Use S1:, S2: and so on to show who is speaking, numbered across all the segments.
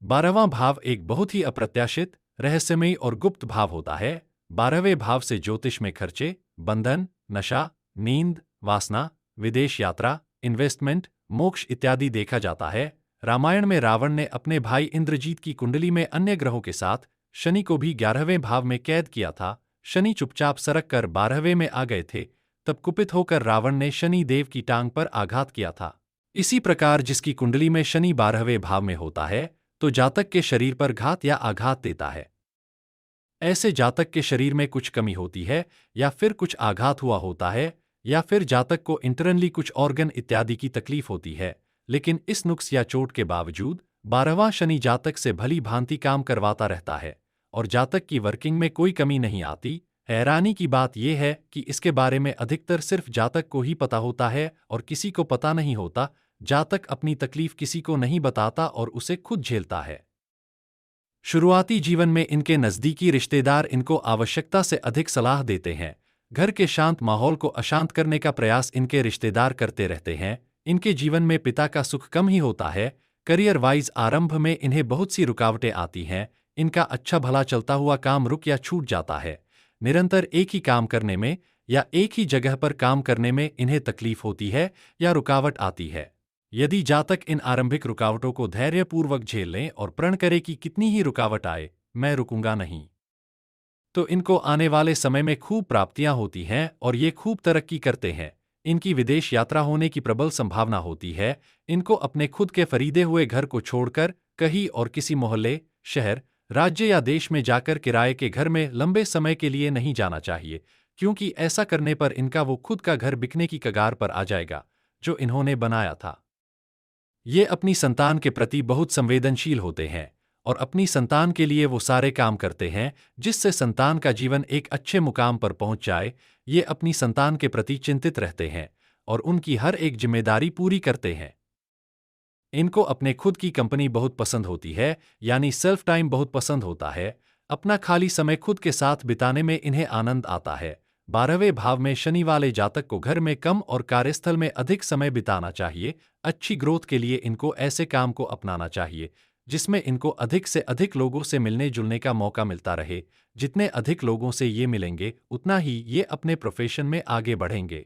S1: 12वां भाव एक बहुत ही अप्रत्याशित, रहस्यमयी और गुप्त भाव होता है। 12वें भाव से ज्योतिष में खर्चे, बंधन, नशा, नींद, वासना, विदेश यात्रा, इन्वेस्टमेंट, मोक्ष इत्यादि देखा जाता है। रामायण में रावण ने अपने भाई इंद्रजीत की कुंडली में अन्य ग्रहों के साथ शनि को भी 11वें भाव में कैद किया था। शनि चुपचाप सरक कर 12वें में आ गए थे। तब कुपित होकर रावण ने शनि देव की टांग पर आघात किया था। इसी प्रकार जिसकी कुंडली में शनि 12वें भाव में होता है तो जातक के शरीर पर घात या आघात देता है। ऐसे जातक के शरीर में कुछ कमी होती है, या फिर कुछ आघात हुआ होता है, या फिर जातक को इंटरनली कुछ ऑर्गन इत्यादि की तकलीफ होती है। लेकिन इस नुक्स या चोट के बावजूद 12वां शनि जातक से भली भांति काम करवाता रहता है और जातक की वर्किंग में कोई कमी नहीं आती। हैरानी की बात यह है कि इसके बारे में अधिकतर सिर्फ जातक को ही पता होता है और किसी को पता नहीं होता। जातक अपनी तकलीफ किसी को नहीं बताता और उसे खुद झेलता है। शुरुआती जीवन में इनके नज़दीकी रिश्तेदार इनको आवश्यकता से अधिक सलाह देते हैं। घर के शांत माहौल को अशांत करने का प्रयास इनके रिश्तेदार करते रहते हैं। इनके जीवन में पिता का सुख कम ही होता है। करियर वाइज आरंभ में इन्हें बहुत सी रुकावटें आती हैं। इनका अच्छा भला चलता हुआ काम रुक या छूट जाता है। निरंतर एक ही काम करने में या एक ही जगह पर काम करने में इन्हें तकलीफ होती है या रुकावट आती है। यदि जातक इन आरंभिक रुकावटों को धैर्यपूर्वक झेल लें और प्रण करे कि कितनी ही रुकावट आए, मैं रुकूंगा नहीं, तो इनको आने वाले समय में खूब प्राप्तियां होती हैं और ये खूब तरक्की करते हैं। इनकी विदेश यात्रा होने की प्रबल संभावना होती है। इनको अपने खुद के खरीदे हुए घर को छोड़कर कहीं और किसी मोहल्ले, शहर, राज्य या देश में जाकर किराए के घर में लंबे समय के लिए नहीं जाना चाहिए, क्योंकि ऐसा करने पर इनका वो खुद का घर बिकने की कगार पर आ जाएगा जो इन्होंने बनाया था। ये अपनी संतान के प्रति बहुत संवेदनशील होते हैं और अपनी संतान के लिए वो सारे काम करते हैं जिससे संतान का जीवन एक अच्छे मुकाम पर पहुंच जाए। ये अपनी संतान के प्रति चिंतित रहते हैं और उनकी हर एक जिम्मेदारी पूरी करते हैं। इनको अपने खुद की कंपनी बहुत पसंद होती है, यानी सेल्फ टाइम बहुत पसंद होता है। अपना खाली समय खुद के साथ बिताने में इन्हें आनंद आता है। 12वें भाव में शनि वाले जातक को घर में कम और कार्यस्थल में अधिक समय बिताना चाहिए। अच्छी ग्रोथ के लिए इनको ऐसे काम को अपनाना चाहिए जिसमें इनको अधिक से अधिक लोगों से मिलने जुलने का मौका मिलता रहे। जितने अधिक लोगों से ये मिलेंगे उतना ही ये अपने प्रोफेशन में आगे बढ़ेंगे।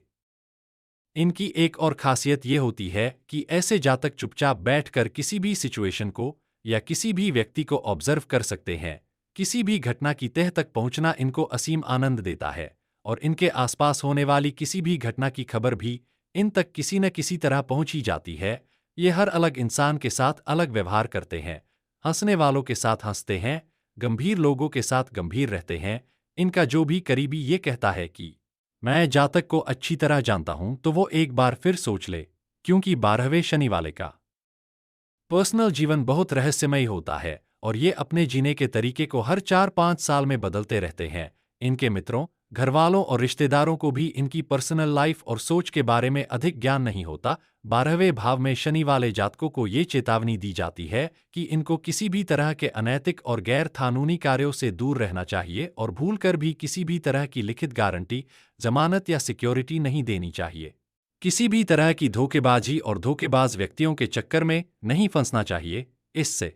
S1: इनकी एक और खासियत ये होती है कि ऐसे जातक चुपचाप बैठकर किसी भी सिचुएशन को या किसी भी व्यक्ति को ऑब्जर्व कर सकते हैं। किसी भी घटना की तह तक पहुंचना इनको असीम आनंद देता है और इनके आसपास होने वाली किसी भी घटना की खबर भी इन तक किसी न किसी तरह पहुंच ही जाती है। ये हर अलग इंसान के साथ अलग व्यवहार करते हैं। हंसने वालों के साथ हंसते हैं, गंभीर लोगों के साथ गंभीर रहते हैं। इनका जो भी करीबी ये कहता है कि मैं जातक को अच्छी तरह जानता हूं, तो वो एक बार फिर सोच ले, क्योंकि 12वें शनि वाले का पर्सनल जीवन बहुत रहस्यमयी होता है और ये अपने जीने के तरीके को हर 4-5 साल में बदलते रहते हैं। इनके मित्रों, घरवालों और रिश्तेदारों को भी इनकी पर्सनल लाइफ और सोच के बारे में अधिक ज्ञान नहीं होता। 12वें भाव में शनि वाले जातकों को ये चेतावनी दी जाती है कि इनको किसी भी तरह के अनैतिक और गैर कानूनी कार्यों से दूर रहना चाहिए और भूलकर भी किसी भी तरह की लिखित गारंटी, जमानत या सिक्योरिटी नहीं देनी चाहिए। किसी भी तरह की धोखेबाजी और धोखेबाज व्यक्तियों के चक्कर में नहीं फंसना चाहिए। इससे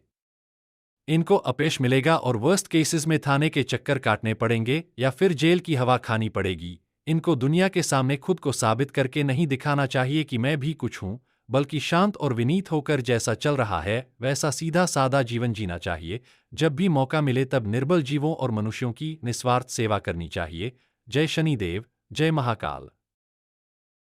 S1: इनको अपयश मिलेगा और वर्स्ट केसेस में थाने के चक्कर काटने पड़ेंगे या फिर जेल की हवा खानी पड़ेगी। इनको दुनिया के सामने खुद को साबित करके नहीं दिखाना चाहिए कि मैं भी कुछ हूं, बल्कि शांत और विनीत होकर जैसा चल रहा है वैसा सीधा सादा जीवन जीना चाहिए। जब भी मौका मिले तब निर्बल जीवों और मनुष्यों की निस्वार्थ सेवा करनी चाहिए। जय शनिदेव, जय महाकाल।